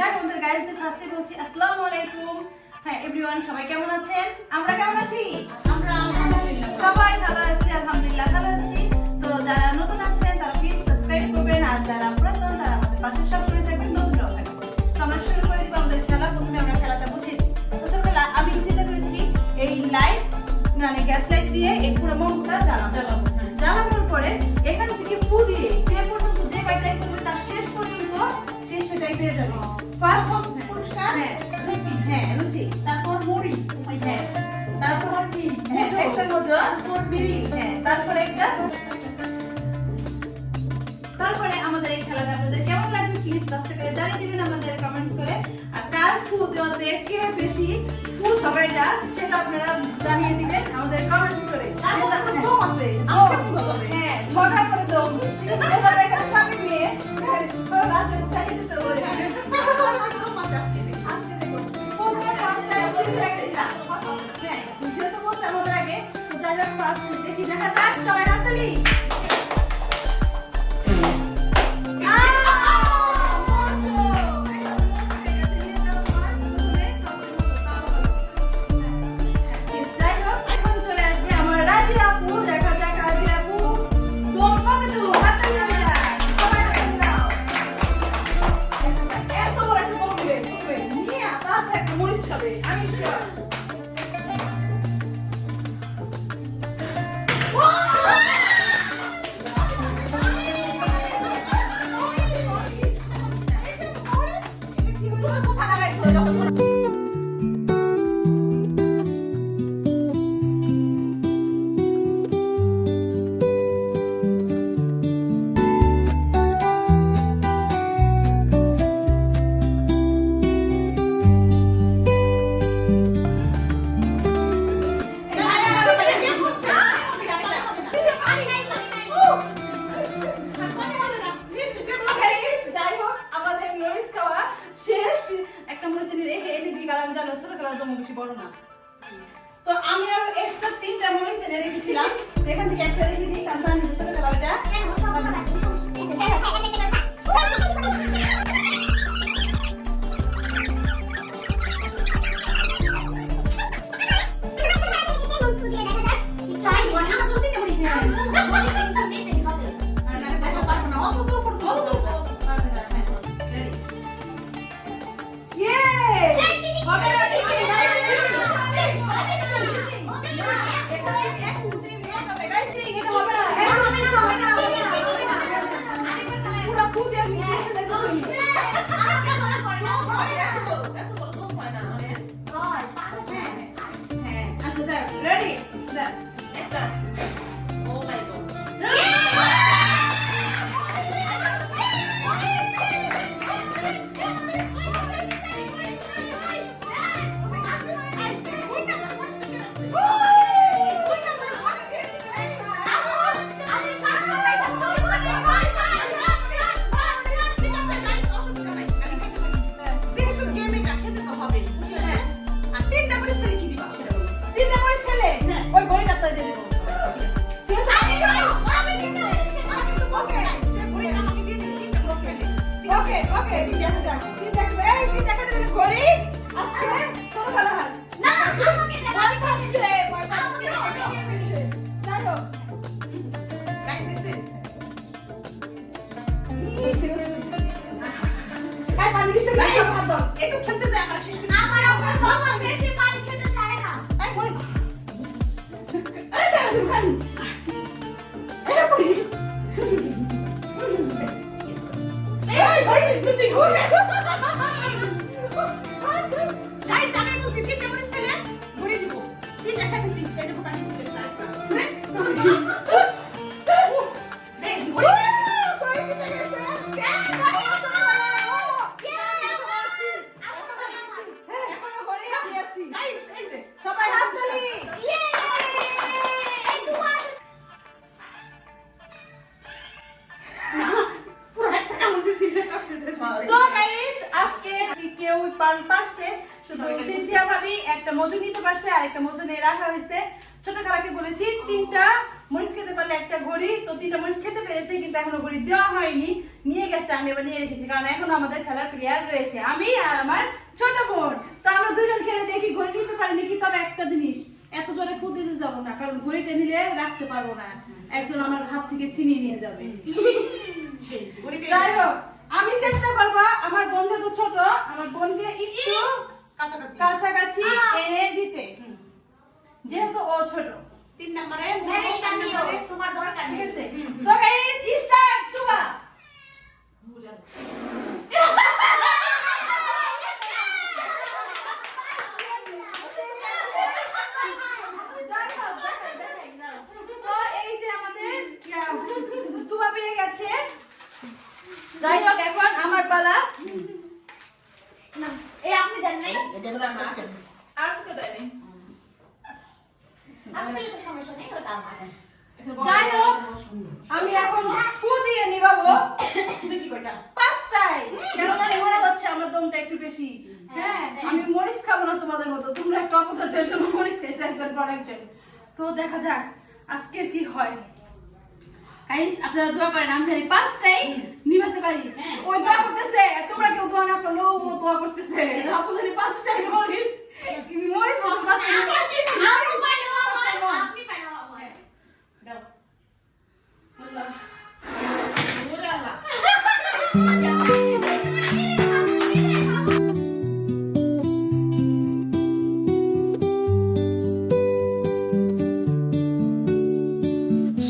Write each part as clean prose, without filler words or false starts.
যাই আমাদের গাইজদের ফার্স্টে বলছি আসসালামু আলাইকুম। হ্যাঁ এভরিওয়ান, সবাই কেমন আছেন? আমরা কেমন আছি? আমরা আলহামদুলিল্লাহ সবাই ভালো আছি, আলহামদুলিল্লাহ ভালো আছি। তো যারা নতুন আছেন তারা প্লিজ সাবস্ক্রাইব করবেন, আর যারা পুরাতন তারা আমাদের পাশে সবসময় থাকবেন, নতুনরাও থাকবেন। তো আমরা শুরু করে দিব আমাদের খেলা। প্রথমে আমরা খেলাটা বুঝিয়ে দিই। তো ছোটবেলা আমি চিন্তা করেছি এই লাইট মানে গ্যাস লাইট দিয়ে এই পুরো মোমটা জ্বালানোর পরে এখান থেকে ফু দিয়ে যে পর্যন্ত যে কয়টাই করবে তার শেষ পর্যন্ত সে সেটাই পেয়ে যাবে। ফার্স্ট পুরস্কার রুচি, হ্যাঁ রুচি, তারপর মরিচ, হ্যাঁ তারপর কি একটা মজা, তারপর বিড়ি, হ্যাঁ তারপরে একটা। তারপরে আমাদের এই খেলাটা আপনাদের কেমন লাগবে প্লিজ কষ্ট করে জানিয়ে দিবেন আমাদের কমেন্টস করে। আর কার ফু দেওয়াতে কে বেশি ফু সবাইটা সেটা আপনারা জানিয়ে দিবেন আমাদের কমেন্টস করে। তারপর দম আছে আজকে পূজা যাবে। হ্যাঁ ছটা করে দম, ঠিক আছে? এবার এখানে স্বামী নিয়ে রাজে কোথায় দিতে বলে দম আছে আজকে। আজকে দেখো প্রথমে ফার্স্ট টাইম সিম্পল একটা দিলাম। হ্যাঁ যেহেতু বলছে আমাদের আগে, তো যাই হোক ফার্স্ট দেখি দেখা যাক। সবাই হাততালি। যাই হোক এখন চলে আসবে আমার রাজি আপু। দেখা যাক রাজি আপু দম কতটুকু হাততালি হয়ে যায়। সবাই হাততালি দাও। এত বড় একটা দম দিবে নিয়ে তাতে একটা মরিচ খাবে, আমি শিওর। যাই হোক আমাদের মরিচ খাওয়া শেষ। একটা মরিচ রেখে এনে দিই, কারণ জানো ছোট খেলা তো বেশি বড় না। তো আমি আরো এক্সট্রা 3টা মরিচ এনে রেখেছিলাম। তো এখান থেকে একটা রেখে দিই, কারণ জানি যে ছোট খেলা ওটা। একটু খেলতে যায় আমার শেষ সবাই হাততালি। তো গাইস আজকে কেউ পারছে, শুধু সিনথিয়া ভাবি একটা মজু নিতে পারছে আর একটা মজু নিয়ে রাখা হয়েছে। ছোট খালাকে বলেছি 3টা মরিচ খেতে পারলে একটা ঘড়ি, তো 3টা মরিচ খেতে পেরেছে, কিন্তু এখনো ঘড়ি দেওয়া হয়নি। নিয়ে গেছে, আমি এবার নিয়ে রেখেছি, কারণ এখনো আমাদের খেলার প্লেয়ার রয়েছে, আমি আর আমার ছোট বোন। তো আমরা দুজন খেলে দেখি ঘড়ি নিতে পারিনি, কিন্তু তবে একটা জিনিস, এত জোরে ফু দিতে যাবো না, কারণ ঘড়িটা নিলে রাখতে পারবো না, একজন আমার হাত থেকে ছিনিয়ে নিয়ে যাবে। যাই হোক, আমি চেষ্টা করবো আমার বোন যেহেতু ছোট, আমার বোনকে একটু কাছাকাছি এনে দিতে, যেহেতু ও ছোট। 3 নম্বরে তোমার দরকার ঠিক নেই। আছে, তো গাইস স্টার্ট। তুবা তো এই যে আমাদের তুবা পেয়ে গেছে। যাই হোক, এখন আমার পালা। না, এই আপনি দেন নাই? আজকে দেয়নি। আপনি তো সমস্যা নেই, ওটা আমার। যাই হোক, আমি এখন ফু দিয়ে নিবাবো। দেখি কয়টা 5টায়, কেন জানি মনে হচ্ছে আমার দমটা একটু বেশি। হ্যাঁ, আমি মরিচ খাবো না তোমাদের মতো, তোমরা একটা অপচয় সময় মরিচ খেয়েছো একজন পর একজন। তো দেখা যাক আজকের কি হয়। গাইস, আপনারা দোয়া করেন আমি জানি 5টায় নিভাতে পারি। ওই দোয়া করতেছে, তোমরা কেউ দোয়া না করলেও ও দোয়া করতেছে। আপু জানি 5টায় মরিচ মরিচ আপনি পাইলো আমার। দাও আল্লাহ।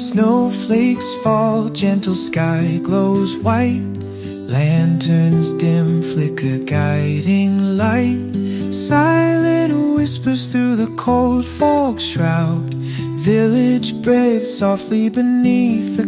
Snowflakes fall, gentle sky glows white. Lanterns dim, flicker guiding light. Silent whispers through the cold fog shroud. Village breathes softly beneath the